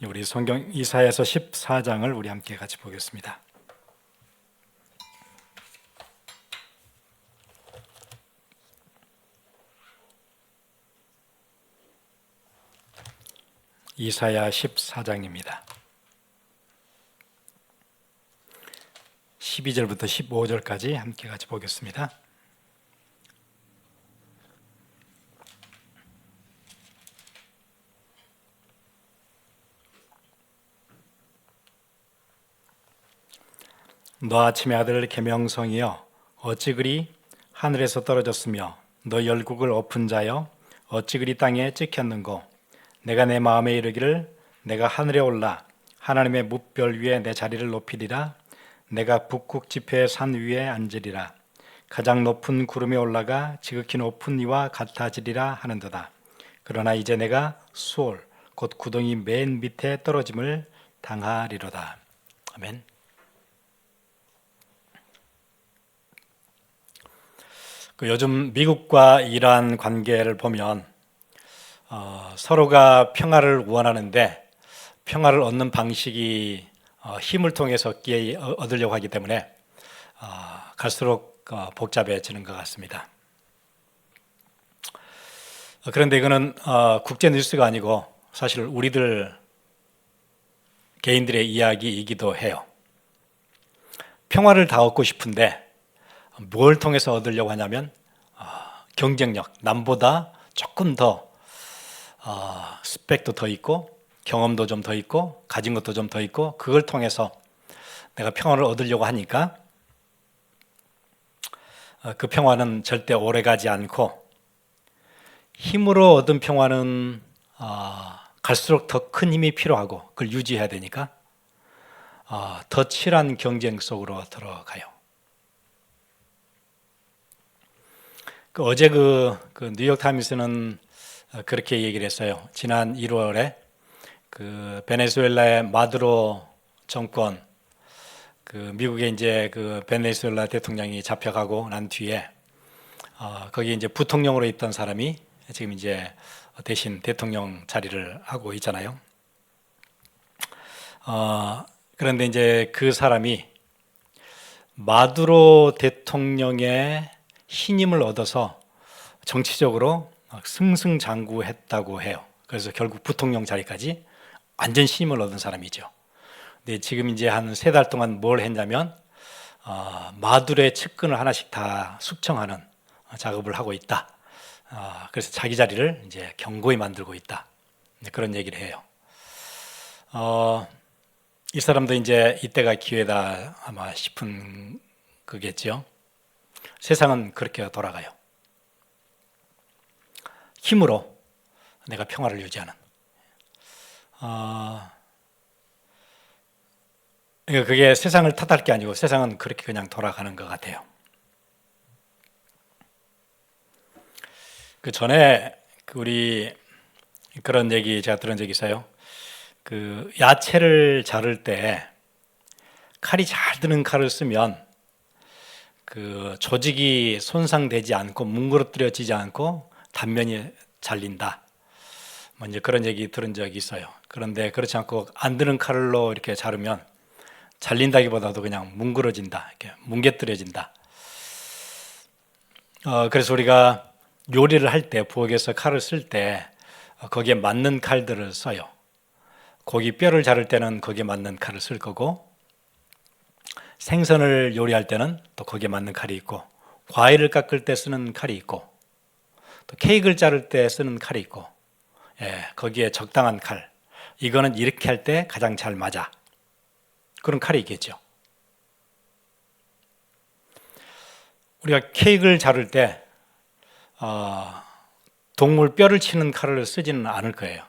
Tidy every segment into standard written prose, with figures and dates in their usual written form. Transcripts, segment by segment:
우리 성경 이사야서 14장을 우리 함께 같이 보겠습니다. 이사야 14장입니다. 12절부터 15절까지 함께 같이 보겠습니다. 너 아침의 아들 계명성이여 어찌 그리 하늘에서 떨어졌으며 너 열국을 엎은 자여 어찌 그리 땅에 찍혔는고 내가 내 마음에 이르기를 내가 하늘에 올라 하나님의 뭇별 위에 내 자리를 높이리라. 내가 북극 지폐의 산 위에 앉으리라. 가장 높은 구름에 올라가 지극히 높은 이와 같아지리라 하는도다. 그러나 이제 내가 수올 곧 구덩이 맨 밑에 떨어짐을 당하리로다. 아멘. 요즘 미국과 이란 관계를 보면 서로가 평화를 원하는데 평화를 얻는 방식이 힘을 통해서 얻으려고 하기 때문에 갈수록 복잡해지는 것 같습니다. 그런데 이거는 국제 뉴스가 아니고 사실 우리들 개인들의 이야기이기도 해요. 평화를 다 얻고 싶은데 뭘 통해서 얻으려고 하냐면 경쟁력, 남보다 조금 더 스펙도 더 있고 경험도 좀 더 있고 가진 것도 좀 더 있고 그걸 통해서 내가 평화를 얻으려고 하니까 그 평화는 절대 오래가지 않고 힘으로 얻은 평화는 갈수록 더 큰 힘이 필요하고 그걸 유지해야 되니까 더 치열한 경쟁 속으로 들어가요. 어제 그 뉴욕타임스는 그렇게 얘기를 했어요. 지난 1월에 그 베네수엘라의 마두로 정권, 미국의 이제 그 베네수엘라 대통령이 잡혀가고 난 뒤에 거기 이제 부통령으로 있던 사람이 지금 이제 대신 대통령 자리를 하고 있잖아요. 그런데 이제 그 사람이 마두로 대통령의 신임을 얻어서 정치적으로 승승장구했다고 해요. 그래서 결국 부통령 자리까지 완전 신임을 얻은 사람이죠. 근데 지금 이제 한 3달 동안 뭘 했냐면 마두로의 측근을 하나씩 다 숙청하는 작업을 하고 있다. 그래서 자기 자리를 이제 견고히 만들고 있다. 그런 얘기를 해요. 이 사람도 이제 이때가 기회다 아마 싶은 거겠죠. 세상은 그렇게 돌아가요. 힘으로 내가 평화를 유지하는. 그러니까 그게 세상을 탓할 게 아니고 세상은 그렇게 그냥 돌아가는 것 같아요. 그 전에 우리 그런 얘기 제가 들은 적이 있어요. 그 야채를 자를 때 칼이 잘 드는 칼을 쓰면 그 조직이 손상되지 않고 뭉그러뜨려지지 않고 단면이 잘린다. 이제 그런 얘기 들은 적이 있어요. 그런데 그렇지 않고 안 드는 칼로 이렇게 자르면 잘린다기보다도 그냥 뭉그러진다, 이렇게 뭉개뜨려진다. 그래서 우리가 요리를 할 때 부엌에서 칼을 쓸 때 거기에 맞는 칼들을 써요. 고기 뼈를 자를 때는 거기에 맞는 칼을 쓸 거고 생선을 요리할 때는 또 거기에 맞는 칼이 있고 과일을 깎을 때 쓰는 칼이 있고 또 케이크를 자를 때 쓰는 칼이 있고 거기에 적당한 칼 이거는 이렇게 할 때 가장 잘 맞아 그런 칼이 있겠죠. 우리가 케이크를 자를 때 동물 뼈를 치는 칼을 쓰지는 않을 거예요.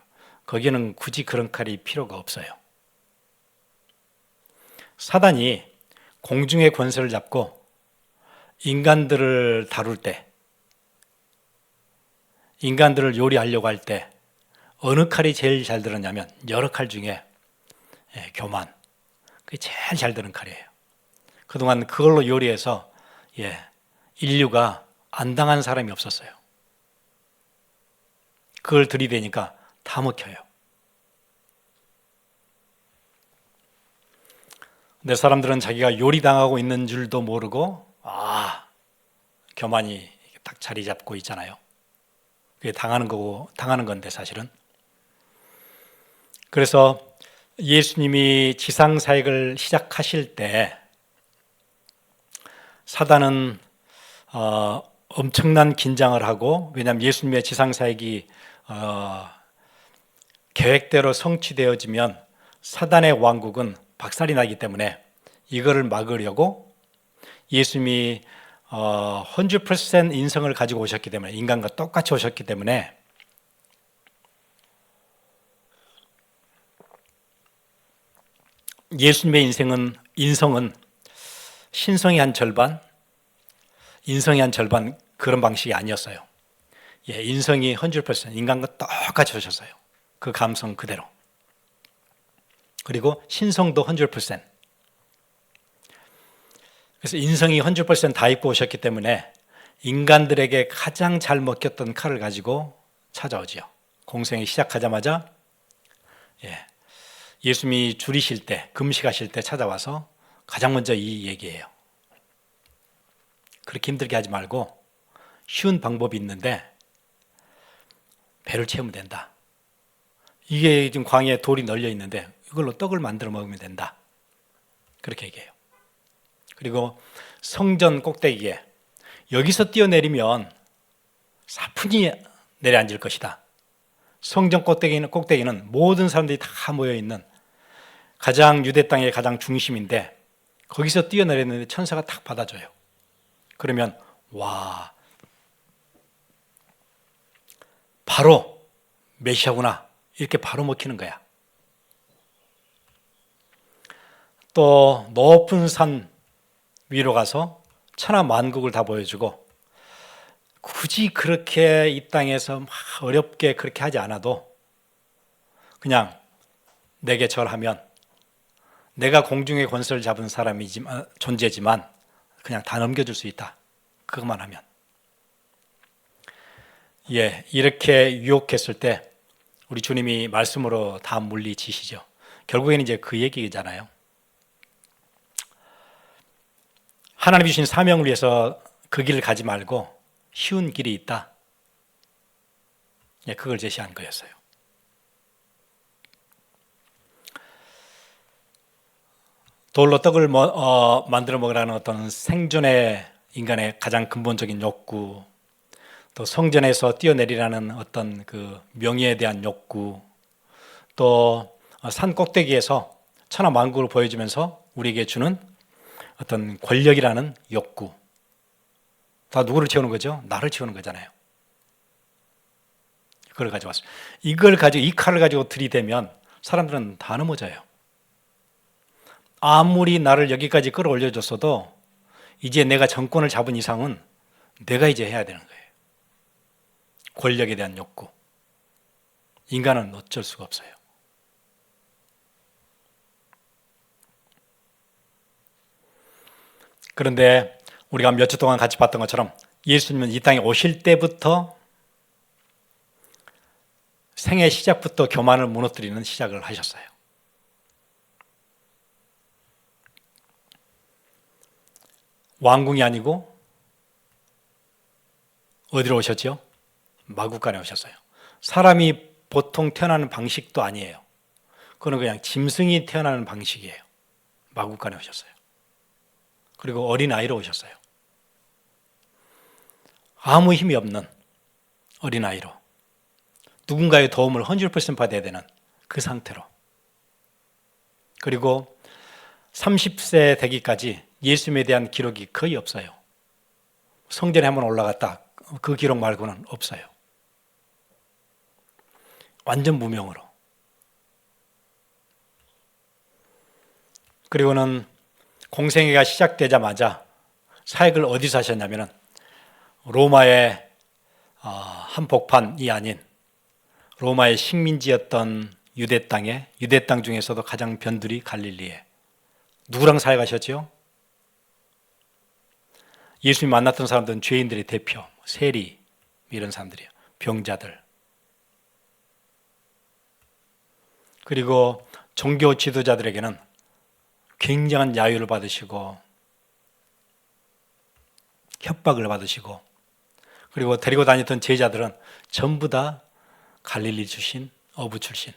거기는 굳이 그런 칼이 필요가 없어요. 사단이 공중의 권세를 잡고 인간들을 다룰 때 인간들을 요리하려고 할 때 어느 칼이 제일 잘 들었냐면 여러 칼 중에 교만 그게 제일 잘 드는 칼이에요. 그동안 그걸로 요리해서 인류가 안 당한 사람이 없었어요. 그걸 들이대니까 다 먹혀요. 내 사람들은 자기가 요리당하고 있는 줄도 모르고 교만이 딱 자리 잡고 있잖아요. 그게 당하는 건데 사실은. 그래서 예수님이 지상사역을 시작하실 때 사단은 엄청난 긴장을 하고, 왜냐하면 예수님의 지상사역이 계획대로 성취되어지면 사단의 왕국은 박살이 나기 때문에 이거를 막으려고 예수님이 100% 인성을 가지고 오셨기 때문에, 인간과 똑같이 오셨기 때문에 예수님의 인성은 신성이 한 절반, 인성이 한 절반, 그런 방식이 아니었어요. 인성이 100% 인간과 똑같이 오셨어요. 그 감성 그대로. 그리고 신성도 100%. 그래서 인성이 100%다 입고 오셨기 때문에 인간들에게 가장 잘 먹혔던 칼을 가지고 찾아오지요. 공생이 시작하자마자 예수님이 줄이실 때, 금식하실 때 찾아와서 가장 먼저 이 얘기예요. 그렇게 힘들게 하지 말고 쉬운 방법이 있는데 배를 채우면 된다. 이게 지금 광야에 돌이 널려 있는데 이걸로 떡을 만들어 먹으면 된다. 그렇게 얘기해요. 그리고 성전 꼭대기에 여기서 뛰어내리면 사뿐히 내려앉을 것이다. 성전 꼭대기는 모든 사람들이 다 모여있는 가장 유대 땅의 가장 중심인데 거기서 뛰어내렸는데 천사가 탁 받아줘요. 그러면 바로 메시아구나 이렇게 바로 먹히는 거야. 또 높은 산 위로 가서 천하 만국을 다 보여주고, 굳이 그렇게 이 땅에서 막 어렵게 그렇게 하지 않아도 그냥 내게 절하면, 내가 공중의 권세를 잡은 존재지만 그냥 다 넘겨줄 수 있다. 그것만 하면. 이렇게 유혹했을 때 우리 주님이 말씀으로 다 물리치시죠. 결국에는 이제 그 얘기잖아요. 하나님 주신 사명을 위해서 그 길을 가지 말고 쉬운 길이 있다. 그걸 제시한 거였어요. 돌로 떡을 만들어 먹으라는 어떤 생존의 인간의 가장 근본적인 욕구, 또 성전에서 뛰어내리라는 어떤 그 명예에 대한 욕구, 또 산 꼭대기에서 천하 만국을 보여주면서 우리에게 주는 어떤 권력이라는 욕구, 다 누구를 채우는 거죠? 나를 채우는 거잖아요. 그걸 가져왔어요. 이 칼을 가지고 들이대면 사람들은 다 넘어져요. 아무리 나를 여기까지 끌어올려줬어도 이제 내가 정권을 잡은 이상은 내가 이제 해야 되는 거예요. 권력에 대한 욕구. 인간은 어쩔 수가 없어요. 그런데 우리가 몇 주 동안 같이 봤던 것처럼 예수님은 이 땅에 오실 때부터 생애 시작부터 교만을 무너뜨리는 시작을 하셨어요. 왕궁이 아니고 어디로 오셨죠? 마구간에 오셨어요. 사람이 보통 태어나는 방식도 아니에요. 그건 그냥 짐승이 태어나는 방식이에요. 마구간에 오셨어요. 그리고 어린아이로 오셨어요. 아무 힘이 없는 어린아이로, 누군가의 도움을 100% 받아야 되는 그 상태로, 그리고 30세 되기까지 예수님에 대한 기록이 거의 없어요. 성전에 한번 올라갔다, 그 기록 말고는 없어요. 완전 무명으로. 그리고는 공생애가 시작되자마자 사역을 어디서 하셨냐면 로마의 한복판이 아닌 로마의 식민지였던 유대 땅 중에서도 가장 변두리 갈릴리에 누구랑 사역하셨죠? 예수님 만났던 사람들은 죄인들의 대표, 세리 이런 사람들이에요. 병자들. 그리고 종교 지도자들에게는 굉장한 야유를 받으시고 협박을 받으시고, 그리고 데리고 다녔던 제자들은 전부 다 갈릴리 출신, 어부 출신.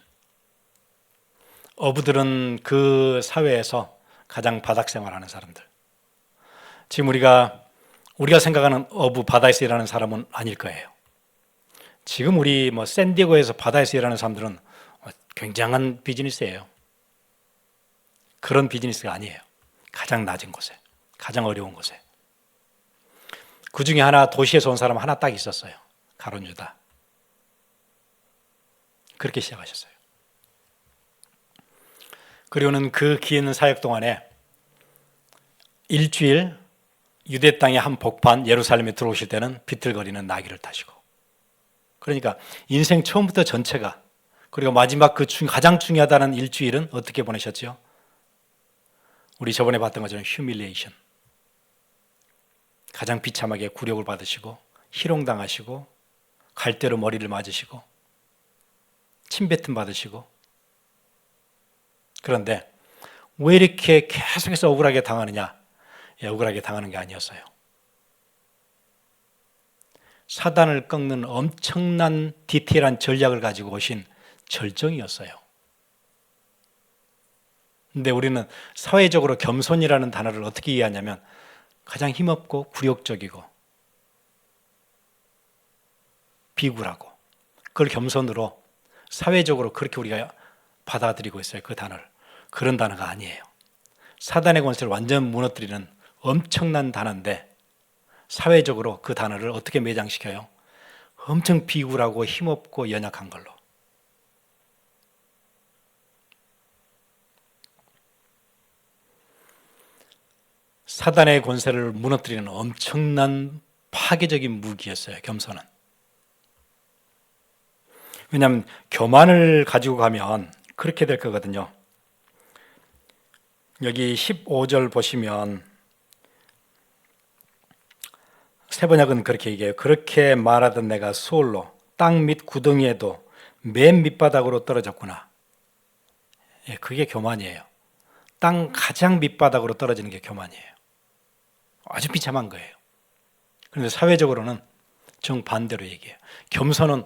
어부들은 그 사회에서 가장 바닥 생활하는 사람들. 지금 우리가 생각하는 어부, 바다에서 일하는 사람은 아닐 거예요. 지금 우리 샌디에고에서 바다에서 일하는 사람들은 굉장한 비즈니스예요. 그런 비즈니스가 아니에요. 가장 낮은 곳에, 가장 어려운 곳에. 그 중에 하나, 도시에서 온 사람 하나 딱 있었어요. 가론 유다. 그렇게 시작하셨어요. 그리고는 그 기 있는 사역 동안에 일주일 유대 땅의 한 복판 예루살렘에 들어오실 때는 비틀거리는 나귀를 타시고, 그러니까 인생 처음부터 전체가, 그리고 마지막 가장 중요하다는 일주일은 어떻게 보내셨죠? 우리 저번에 봤던 것처럼 휴밀리에이션, 가장 비참하게 굴욕을 받으시고 희롱당하시고 갈대로 머리를 맞으시고 침뱉음 받으시고. 그런데 왜 이렇게 계속해서 억울하게 당하느냐? 억울하게 당하는 게 아니었어요. 사단을 꺾는 엄청난 디테일한 전략을 가지고 오신 절정이었어요. 근데 우리는 사회적으로 겸손이라는 단어를 어떻게 이해하냐면 가장 힘없고 굴욕적이고 비굴하고, 그걸 겸손으로 사회적으로 그렇게 우리가 받아들이고 있어요. 그 단어를. 그런 단어가 아니에요. 사단의 권세를 완전 무너뜨리는 엄청난 단어인데, 사회적으로 그 단어를 어떻게 매장시켜요? 엄청 비굴하고 힘없고 연약한 걸로. 사단의 권세를 무너뜨리는 엄청난 파괴적인 무기였어요, 겸손은. 왜냐하면 교만을 가지고 가면 그렇게 될 거거든요. 여기 15절 보시면 세번역은 그렇게 얘기해요. 그렇게 말하던 내가 수월로 땅 밑 구덩이에도 맨 밑바닥으로 떨어졌구나. 그게 교만이에요. 땅 가장 밑바닥으로 떨어지는 게 교만이에요. 아주 비참한 거예요. 그런데 사회적으로는 정반대로 얘기해요. 겸손은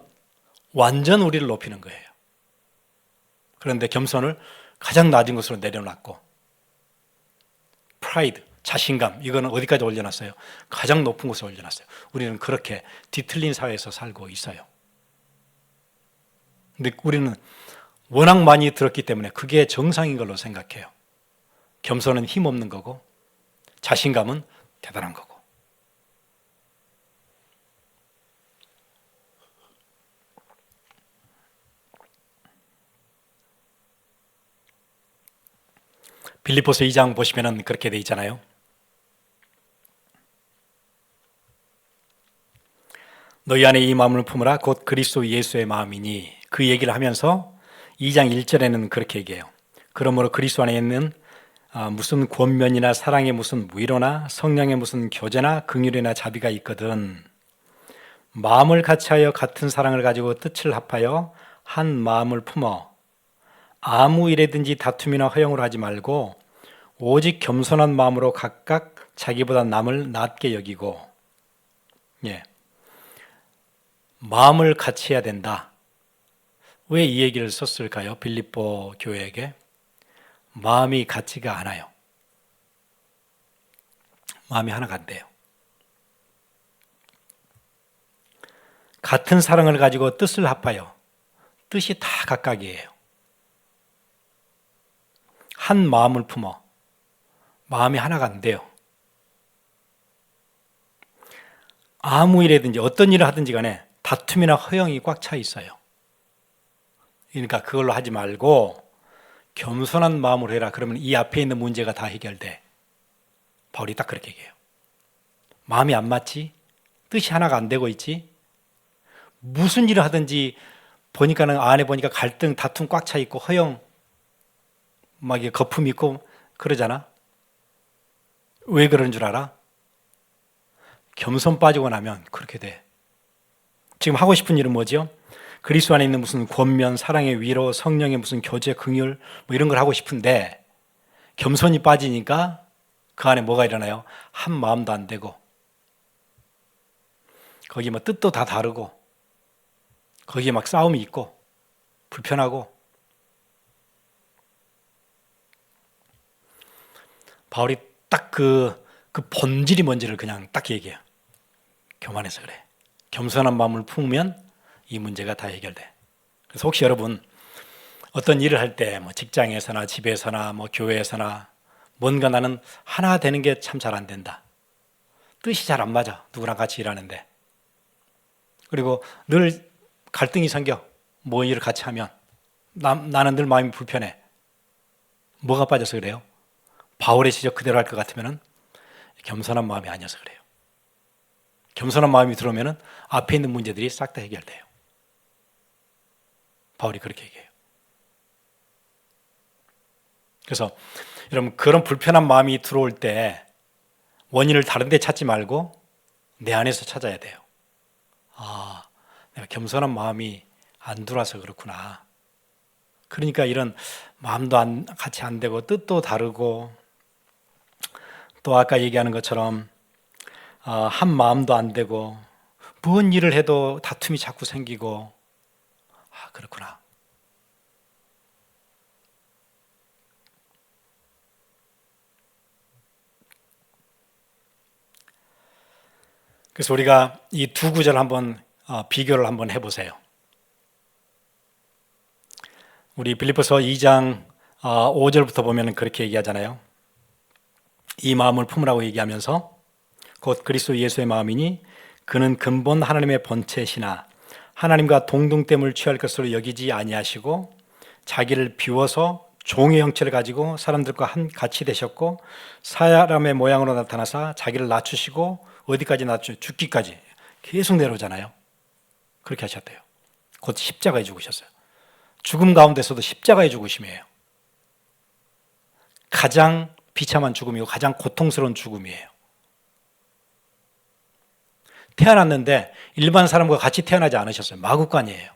완전 우리를 높이는 거예요. 그런데 겸손을 가장 낮은 곳으로 내려놨고, 프라이드, 자신감, 이거는 어디까지 올려놨어요? 가장 높은 곳에 올려놨어요. 우리는 그렇게 뒤틀린 사회에서 살고 있어요. 근데 우리는 워낙 많이 들었기 때문에 그게 정상인 걸로 생각해요. 겸손은 힘없는 거고 자신감은 대단한 거고. 빌립보서 2장 보시면 그렇게 돼 있잖아요. 너희 안에 이 마음을 품으라 곧 그리스도 예수의 마음이니, 그 얘기를 하면서 2장 1절에는 그렇게 얘기해요. 그러므로 그리스도 안에 있는 무슨 권면이나 사랑의 무슨 위로나 성령의 무슨 교제나 긍휼이나 자비가 있거든 마음을 같이하여 같은 사랑을 가지고 뜻을 합하여 한 마음을 품어 아무 일에든지 다툼이나 허용을 하지 말고 오직 겸손한 마음으로 각각 자기보다 남을 낮게 여기고. 마음을 같이 해야 된다. 왜 이 얘기를 썼을까요? 빌립보 교회에게. 마음이 같지가 않아요. 마음이 하나가 안 돼요. 같은 사랑을 가지고 뜻을 합하여. 뜻이 다 각각이에요. 한 마음을 품어. 마음이 하나가 안 돼요. 아무 일이든지 어떤 일을 하든지 간에 다툼이나 허용이 꽉 차 있어요. 그러니까 그걸로 하지 말고 겸손한 마음으로 해라. 그러면 이 앞에 있는 문제가 다 해결돼. 바울이 딱 그렇게 얘기해요. 마음이 안 맞지? 뜻이 하나가 안 되고 있지? 무슨 일을 하든지 보니까는 안에 보니까 갈등, 다툼 꽉 차 있고 허용, 막 거품 있고 그러잖아. 왜 그런 줄 알아? 겸손 빠지고 나면 그렇게 돼. 지금 하고 싶은 일은 뭐죠? 그리스도 안에 있는 무슨 권면, 사랑의 위로, 성령의 무슨 교제, 긍휼 뭐 이런 걸 하고 싶은데 겸손이 빠지니까 그 안에 뭐가 일어나요? 한 마음도 안 되고, 거기 뭐 뜻도 다 다르고, 거기에 막 싸움이 있고, 불편하고. 바울이 딱 그 본질이 뭔지를 그냥 딱 얘기해요. 교만해서 그래. 겸손한 마음을 품으면 이 문제가 다 해결돼. 그래서 혹시 여러분 어떤 일을 할 때 뭐 직장에서나 집에서나 뭐 교회에서나 뭔가 나는 하나 되는 게 참 잘 안 된다. 뜻이 잘 안 맞아. 누구랑 같이 일하는데. 그리고 늘 갈등이 생겨. 뭐 일을 같이 하면. 나는 늘 마음이 불편해. 뭐가 빠져서 그래요? 바울의 지적 그대로 할 것 같으면 겸손한 마음이 아니어서 그래요. 겸손한 마음이 들어오면 앞에 있는 문제들이 싹 다 해결돼요. 바울이 그렇게 얘기해요. 그래서 여러분 그런 불편한 마음이 들어올 때 원인을 다른 데 찾지 말고 내 안에서 찾아야 돼요. 아, 내가 겸손한 마음이 안 들어와서 그렇구나. 그러니까 이런 마음도 같이 안 되고 뜻도 다르고 또 아까 얘기하는 것처럼 한 마음도 안 되고 무슨 일을 해도 다툼이 자꾸 생기고 그렇구나. 그래서 우리가 이 두 구절 한번 비교를 한번 해보세요. 우리 빌립보서 2장 5절부터 보면 그렇게 얘기하잖아요. 이 마음을 품으라고 얘기하면서 곧 그리스도 예수의 마음이니 그는 근본 하나님의 본체시나 하나님과 동등됨을 취할 것으로 여기지 아니하시고 자기를 비워서 종의 형체를 가지고 사람들과 같이 되셨고 사람의 모양으로 나타나사 자기를 낮추시고 어디까지 낮추? 죽기까지 계속 내려오잖아요. 그렇게 하셨대요. 곧 십자가에 죽으셨어요. 죽음 가운데서도 십자가의 죽으심이에요. 가장 비참한 죽음이고 가장 고통스러운 죽음이에요. 태어났는데 일반 사람과 같이 태어나지 않으셨어요. 마구간이에요.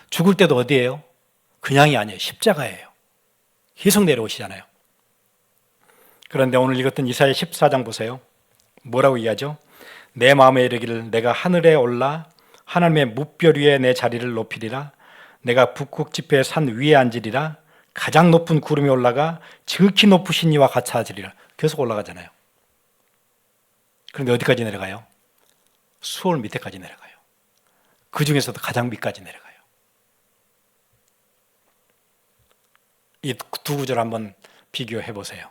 죽을 때도 어디예요? 그냥이 아니에요. 십자가예요. 계속 내려오시잖아요. 그런데 오늘 읽었던 이사야 14장 보세요. 뭐라고 이해하죠? 내 마음에 이르기를 내가 하늘에 올라 하나님의 뭇별 위에 내 자리를 높이리라. 내가 북극 지폐의 산 위에 앉으리라. 가장 높은 구름이 올라가 지극히 높으신 이와 같아지리라. 계속 올라가잖아요. 그런데 어디까지 내려가요? 수월 밑에까지 내려가요. 그 중에서도 가장 밑까지 내려가요. 이 두 구절 한번 비교해 보세요.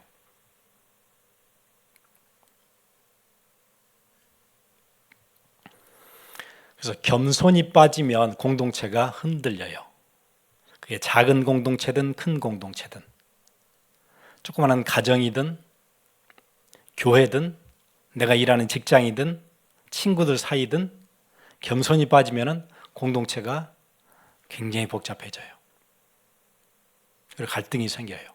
그래서 겸손이 빠지면 공동체가 흔들려요. 그게 작은 공동체든 큰 공동체든 조그마한 가정이든 교회든 내가 일하는 직장이든 친구들 사이든 겸손이 빠지면 공동체가 굉장히 복잡해져요. 그리고 갈등이 생겨요.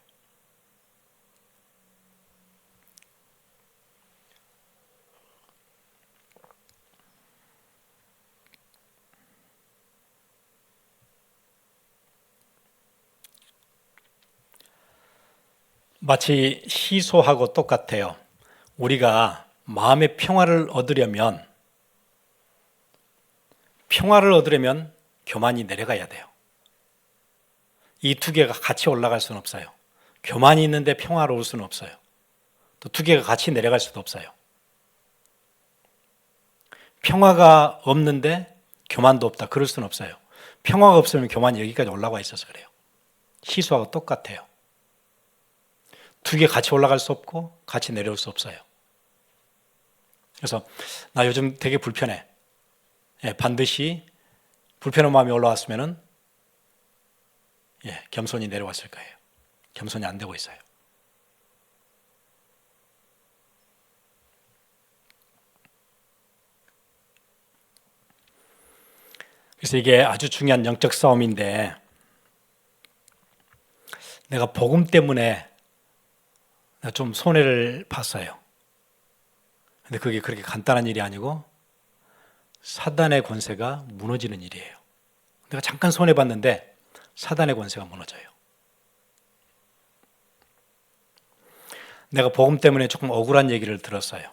마치 시소하고 똑같아요. 우리가 마음의 평화를 얻으려면 교만이 내려가야 돼요. 이 두 개가 같이 올라갈 수는 없어요. 교만이 있는데 평화로울 수는 없어요. 또 두 개가 같이 내려갈 수도 없어요. 평화가 없는데 교만도 없다. 그럴 수는 없어요. 평화가 없으면 교만이 여기까지 올라와 있어서 그래요. 시소하고 똑같아요. 두 개 같이 올라갈 수 없고 같이 내려올 수 없어요. 그래서 나 요즘 되게 불편해. 반드시 불편한 마음이 올라왔으면은 겸손이 내려왔을 거예요. 겸손이 안 되고 있어요. 그래서 이게 아주 중요한 영적 싸움인데 내가 복음 때문에 좀 손해를 봤어요. 근데 그게 그렇게 간단한 일이 아니고 사단의 권세가 무너지는 일이에요. 내가 잠깐 손해봤는데 사단의 권세가 무너져요. 내가 복음 때문에 조금 억울한 얘기를 들었어요.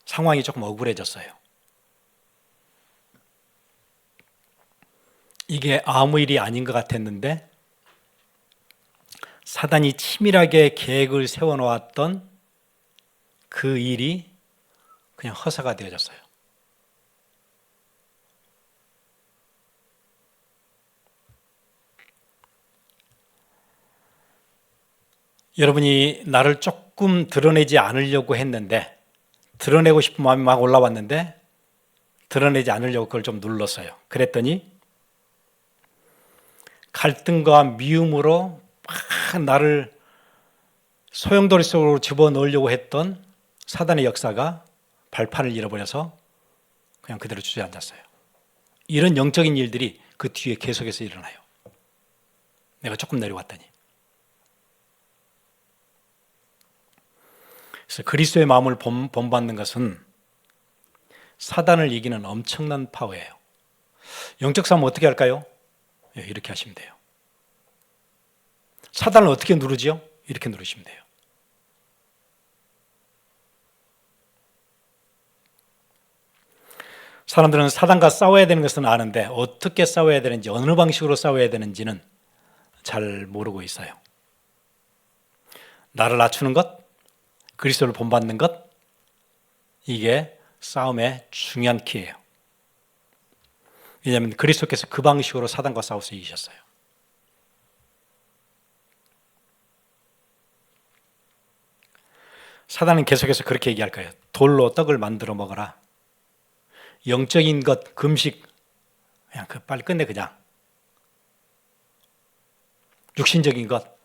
상황이 조금 억울해졌어요. 이게 아무 일이 아닌 것 같았는데 사단이 치밀하게 계획을 세워놓았던 그 일이 그냥 허사가 되어졌어요. 여러분이 나를 조금 드러내지 않으려고 했는데 드러내고 싶은 마음이 막 올라왔는데 드러내지 않으려고 그걸 좀 눌렀어요. 그랬더니 갈등과 미움으로 막 나를 소용돌이 속으로 집어넣으려고 했던 사단의 역사가 발판을 잃어버려서 그냥 그대로 주저앉았어요. 이런 영적인 일들이 그 뒤에 계속해서 일어나요. 내가 조금 내려왔더니. 그래서 그리스도의 마음을 본받는 것은 사단을 이기는 엄청난 파워예요. 영적 싸움 어떻게 할까요? 이렇게 하시면 돼요. 사단을 어떻게 누르지요? 이렇게 누르시면 돼요. 사람들은 사단과 싸워야 되는 것은 아는데 어떻게 싸워야 되는지, 어느 방식으로 싸워야 되는지는 잘 모르고 있어요. 나를 낮추는 것, 그리스도를 본받는 것, 이게 싸움의 중요한 키예요. 왜냐하면 그리스도께서 그 방식으로 사단과 싸워서 이기셨어요. 사단은 계속해서 그렇게 얘기할 거예요. 돌로 떡을 만들어 먹어라. 영적인 것, 금식, 그냥 빨리 끝내 그냥. 육신적인 것,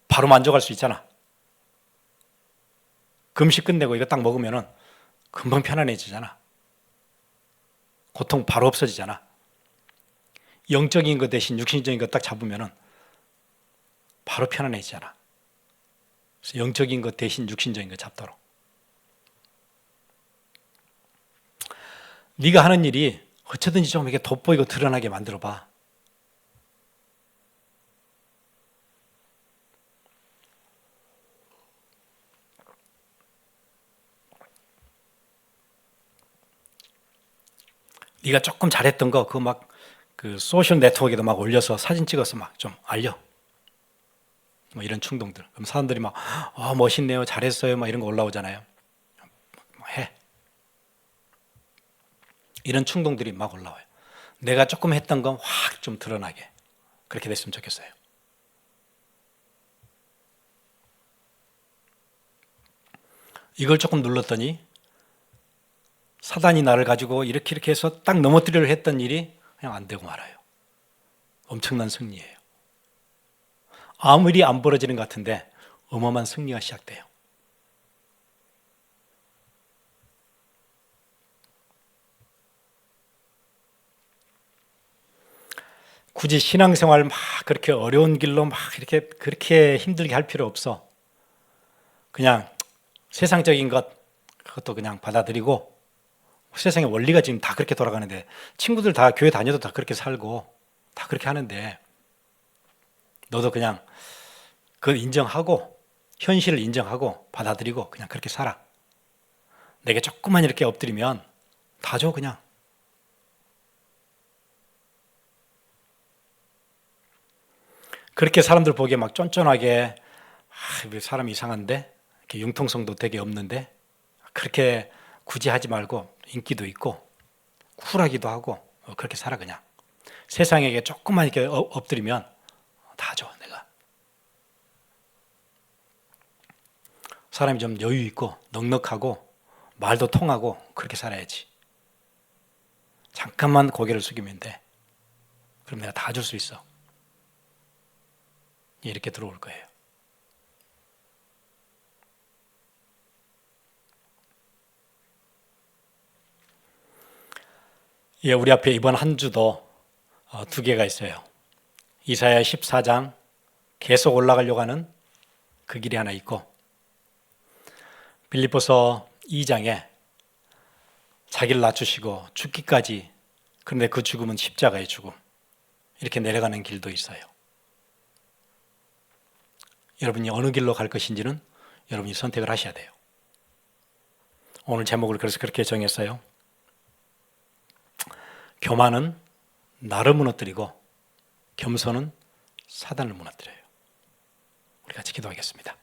바로 만족할 수 있잖아. 금식 끝내고 이거 딱 먹으면은 금방 편안해지잖아. 고통 바로 없어지잖아. 영적인 것 대신 육신적인 것 딱 잡으면은 바로 편안해지잖아. 그래서 영적인 것 대신 육신적인 것 잡도록. 네가 하는 일이 어쩌든지 좀 이렇게 돋보이고 드러나게 만들어 봐. 네가 조금 잘했던 거 그거 막 그 소셜 네트워크에도 막 올려서 사진 찍어서 막 좀 알려. 뭐 이런 충동들. 그럼 사람들이 막 멋있네요, 잘했어요, 막 이런 거 올라오잖아요. 해. 이런 충동들이 막 올라와요. 내가 조금 했던 건 확 좀 드러나게 그렇게 됐으면 좋겠어요. 이걸 조금 눌렀더니 사단이 나를 가지고 이렇게 해서 딱 넘어뜨리려 했던 일이 그냥 안 되고 말아요. 엄청난 승리예요. 아무 일이 안 벌어지는 것 같은데 어마어마한 승리가 시작돼요. 굳이 신앙생활 막 그렇게 어려운 길로 막 이렇게 그렇게 힘들게 할 필요 없어. 그냥 세상적인 것 그것도 그냥 받아들이고 세상의 원리가 지금 다 그렇게 돌아가는데 친구들 다 교회 다녀도 다 그렇게 살고 다 그렇게 하는데 너도 그냥 그걸 인정하고 현실을 인정하고 받아들이고 그냥 그렇게 살아. 내게 조금만 이렇게 엎드리면 다 줘 그냥. 그렇게 사람들 보기에 막 쫀쫀하게 사람 이상한데 이렇게 융통성도 되게 없는데 그렇게 굳이 하지 말고 인기도 있고 쿨하기도 하고 그렇게 살아 그냥. 세상에게 조금만 이렇게 엎드리면 다 줘 내가. 사람이 좀 여유 있고 넉넉하고 말도 통하고 그렇게 살아야지. 잠깐만 고개를 숙이면 돼. 그럼 내가 다 줄 수 있어. 이렇게 들어올 거예요. 예, 우리 앞에 이번 한 주도 두 개가 있어요. 이사야 14장 계속 올라가려고 하는 그 길이 하나 있고 빌립보서 2장에 자기를 낮추시고 죽기까지 그런데 그 죽음은 십자가의 죽음 이렇게 내려가는 길도 있어요. 여러분이 어느 길로 갈 것인지는 여러분이 선택을 하셔야 돼요. 오늘 제목을 그래서 그렇게 정했어요. 교만은 나를 무너뜨리고 겸손은 사단을 무너뜨려요. 우리 같이 기도하겠습니다.